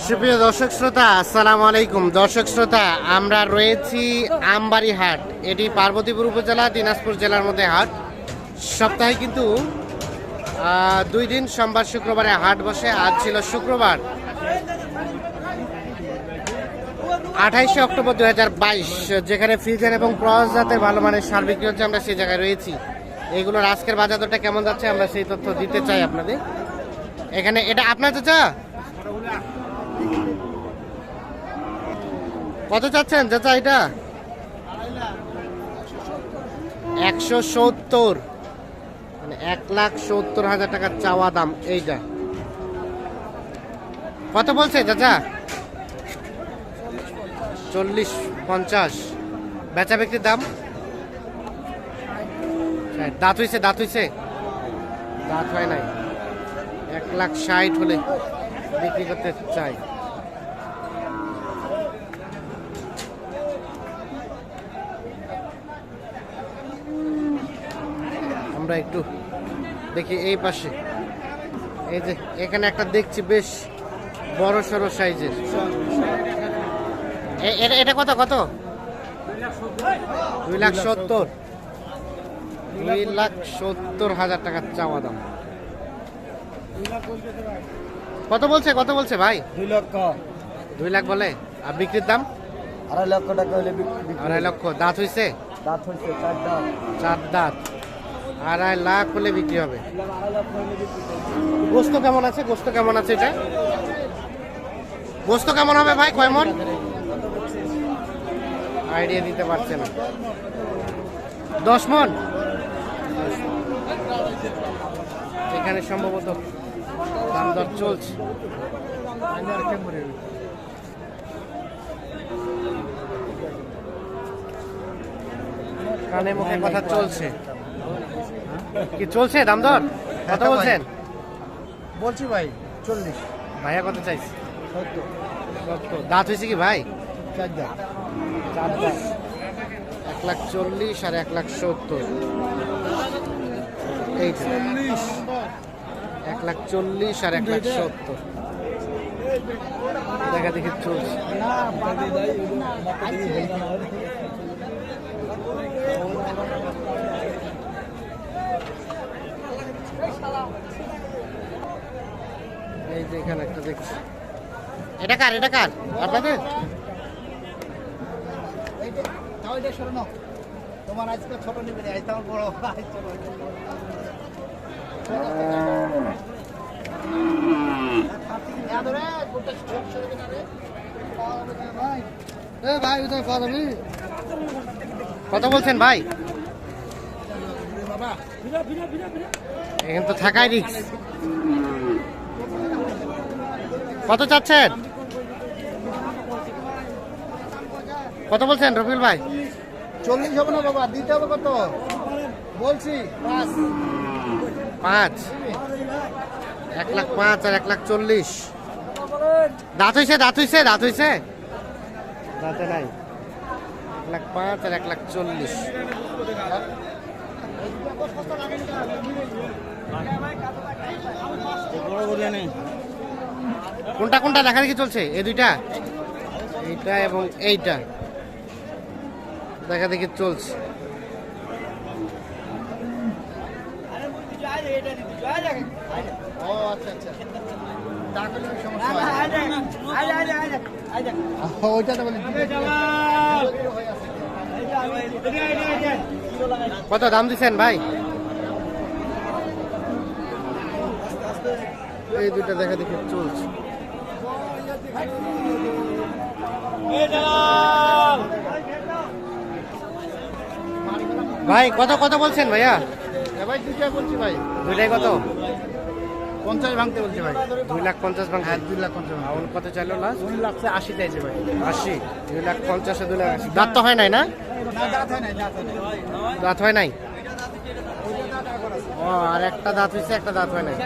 সুপ্রিয় দর্শক শ্রোতা, আসসালামু আলাইকুম। দর্শক শ্রোতা, আমরা রয়েছি আমবাড়ি হাট। এটি পার্বতীপুর উপজেলা, দিনাজপুর জেলার মধ্যে হাট। সপ্তাহে কিন্তু 2 দিন, সোমবার শুক্রবারে হাট বসে। আজ ছিল শুক্রবার, 28 অক্টোবর 2022, যেখানে ফ্রিজেন এবং ক্রস জাতের ভালো মানের সার বিক্রি হচ্ছে। আমরা সেই জায়গায় রয়েছি। এইগুলোর আজকের বাজার দরটা কেমন যাচ্ছে আমরা সেই তথ্য দিতে চাই আপনাদের। এখানে এটা আপনার চাচা কত চাচ্ছেন চাচা? এটা 170, মানে 1,70,000 টাকার চাওয়া দাম। এইটা কত বলছে চাচা? 40-50। বেচা বিক্রির দাম? দাঁত হইছে? দাঁত হইছে? দাঁত হয় নাই। 1,60,000 হলে বিক্রি করতে চাই। আমরা একটু দেখি এই পাশে। এই যে এখানে একটা দেখছি বেশ বড় সড়ো সাইজের। এটা কত? 2,70,000। 2,70,000 টাকার চাওয়া দাম। কত বলছে ভাই? 2 লক্ষ। 2 লাখ বলে। আর বিক্রির দাম? 2.5 লক্ষ টাকা হলে 2.5 লক্ষ। দাঁত হইছে? দাঁত হচ্ছে 4 দাঁত। 4 দাঁত। 2.5 লাখ হলে বিক্রি হবে। গোস্ত কেমন আছে? এটা গোস্ত কেমন হবে ভাই? কয় মণ? আইডিয়া দিতে পারছে না। 10 মণ। এখানে সম্ভবত দাম দর চলছে। কানে মুখে কথা চলছে। কি চলছে দাম দর? কত বলছেন? বলছি ভাই 40। ভাইয়া কত চাইছে? 70। দাঁত হয়েছে কি ভাই? 4 দাঁত। 4 দাঁত। 1,40,000 আর 1,70,000। এইটা 1,40,000 আর 1,70,000 দেখা দেখি চলছে। এই যে এখানে একটা দেখছি। এটা কার আপনাদের? তোমার আজকে ছোট নিবে না, আইতে আমার বড় ভাই ছোট। কত বলছেন ভাই? এখানে তো থাকাই রিস্ক। কত চাচ্ছেন? কত বলছেন রবিউল ভাই? 40 হবে না বাবা, দিতে হবে কত বলছি? 5। 1,05,000 আর 1,40,000। দাঁত হইছে? দাঁতে নাই। 1,05,000 আর 1,40,000। কোনটা দেখা দেখি চলছে? এই দুইটা, এইটা এবং এইটা দেখা দেখি চলছে। কত দাম দিচ্ছেন ভাই? এই দুইটা দেখা দেখি চলছে। ভাই কত বলছেন ভাইয়া? ভাই 2টাই বলছি ভাই। দুইটাই কত? 50 ভাঙতে বলছি ভাই। 2,50,000 ভাঙতে। হ্যাঁ 2,50,000। আর কত চাইলো লাস্ট? 2,80,000 চাইছে ভাই। 80। 2,50,000 আর 2,80,000। দাঁত তো হয় নাই না? দাঁত হয় নাই। ও, আর একটা দাঁত হয়েছে, একটা দাঁত হয় নাই।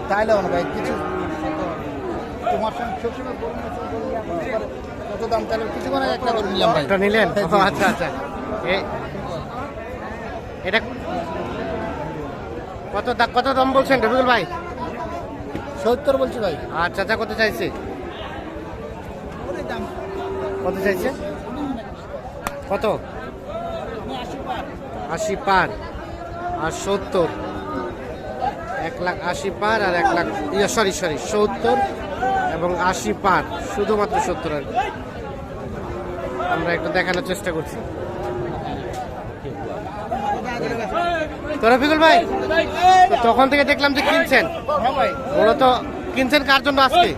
তাইলে ভাই কিছু তোমার সঙ্গে সবসময় বলুন না, তুমি বললে এখন এবারে কত দাম চাইলে কিছু করে একটা করে নিলাম ভাই। একটা নিলেন? ও আচ্ছা আচ্ছা। এটা কত দাম বলছেন রফিকুল ভাই? 70 বলছি ভাই। আর চাচা কত চাইছে? কত চাইছে? কত? 80 পার আর 70, 1,80,000 পার আর 1 লাখ, সরি 70 এবং 80 পার, শুধুমাত্র 70 আর কি। আমরা একটু দেখানোর চেষ্টা করছি। তো রফিকুল ভাই, তো তখন থেকে দেখলাম যে কিনছেন, হ্যাঁ ভাই, মূলত কিনছেন কার জন্য আজকে?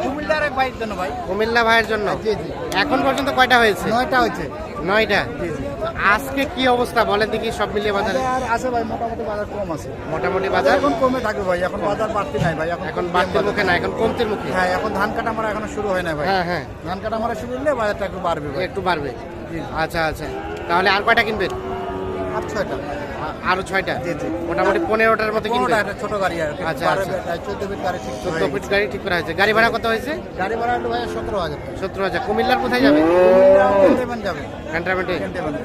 কুমিল্লার এক ভাইয়ের জন্য ভাই। কুমিল্লা ভাইয়ের জন্য। জি জি, এখন পর্যন্ত কয়টা হয়েছে? 9টা হয়েছে। 9টা। জি জি। তো আজকে কি অবস্থা বলেন দেখি সব মিলিয়ে বাজারে? আর আছে ভাই, মোটামুটি বাজার কম আছে। মোটামুটি বাজার এখন কমে থাকবে ভাই, এখন বাজার বাড়তি নাই ভাই। এখন বাড়তির মুখে না, এখন কমতির মুখে। হ্যাঁ, এখন ধান কাটা মারা এখনো শুরু হয় না ভাই। হ্যাঁ হ্যাঁ, ধান কাটা মারা শুরু হলে বাজারটা একটু বাড়বে ভাই। একটু বাড়বে। জি। আচ্ছা আচ্ছা, তাহলে আর কয়টা কিনবেন? আর 6টা। আরো 6টা? জি জি। মোটামুটি 15টার মতো কিনবেন। একটা ছোট গাড়ি আর কি। আচ্ছা, 12 আচ্ছা। 14 ফিট গাড়ি ঠিক 14 ফিট গাড়ি ঠিক করা হয়েছে। গাড়ি ভাড়া কত হয়েছে? গাড়ি ভাড়া হলো ভাই 17,000 টাকা। 17,000। কুমিল্লার কোথায় যাবে? ক্যান্টনমেন্ট যাবে। ক্যান্টনমেন্টে। ক্যান্টনমেন্ট।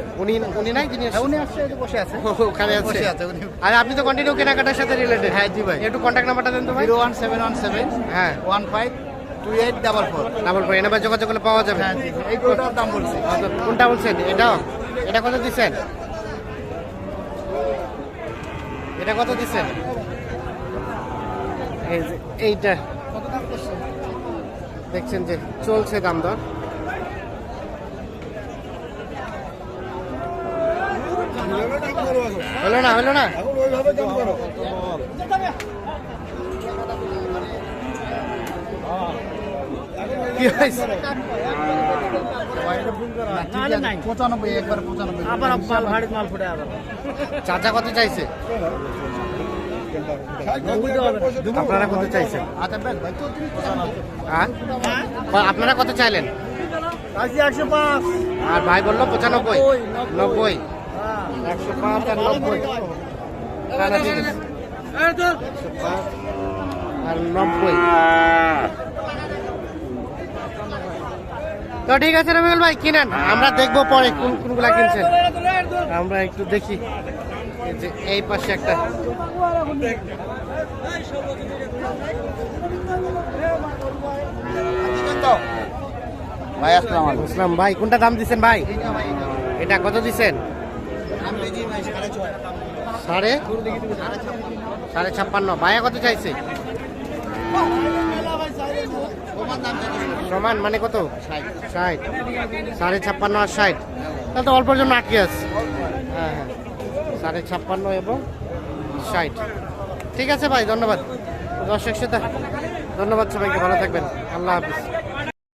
উনি নাই, যিনি হ্যাঁ, উনি আসছে, এই যে বসে আছে। ওখানে আছে। বসে আছে উনি। আর আপনি তো কন্টিনিউ কেনাকাটার সাথে রিলেটেড। হ্যাঁ জি ভাই। একটু কন্ট্যাক্ট নাম্বারটা দেন তো ভাই। 01717 হ্যাঁ, 152844। ডাবল পরে এনাবার যোগাযোগ করলে পাওয়া যাবে। হ্যাঁ জি, এই গরুটার দাম বলছি। আচ্ছা, কোনটা বলছেন? এটা কত দিচ্ছেন? এটা কত দিচ্ছেন? এই যে এইটা দেখছেন যে চলছে দাম দর। হলো না কি হয়েছে? 95, একবার 95। চাচা কত চাইছে? আপনারা কত চাইছেন? আচ্ছা বেশ ভাই, 94। হ্যাঁ? আপনারা কত চাইলেন? 105। আর ভাই বললো 95, 90, 105 আর 90। না, না, ঠিক আছে। 105 আর 90। তো ঠিক আছে রবিউল ভাই, কিনেন, আমরা দেখবো পরে কোনগুলা কিনছেন। আমরা একটু দেখি। এই যে এই পাশে একটা ভাই আসসালামু আলাইকুম। বুঝলাম ভাই, কোনটা দাম দিচ্ছেন ভাই? এটা কত দিচ্ছেন? 56.5। ভাইয়া কত চাইছে? সমান মানে কত? 60। 56.5 আর 60, তাহলে তো অল্পের জন্য আটকে আছে। হ্যাঁ হ্যাঁ, 56.5 এবং 60। ঠিক আছে ভাই, ধন্যবাদ। দর্শক শ্রোতা, ধন্যবাদ সবাইকে, ভালো থাকবেন। আল্লাহ হাফিজ।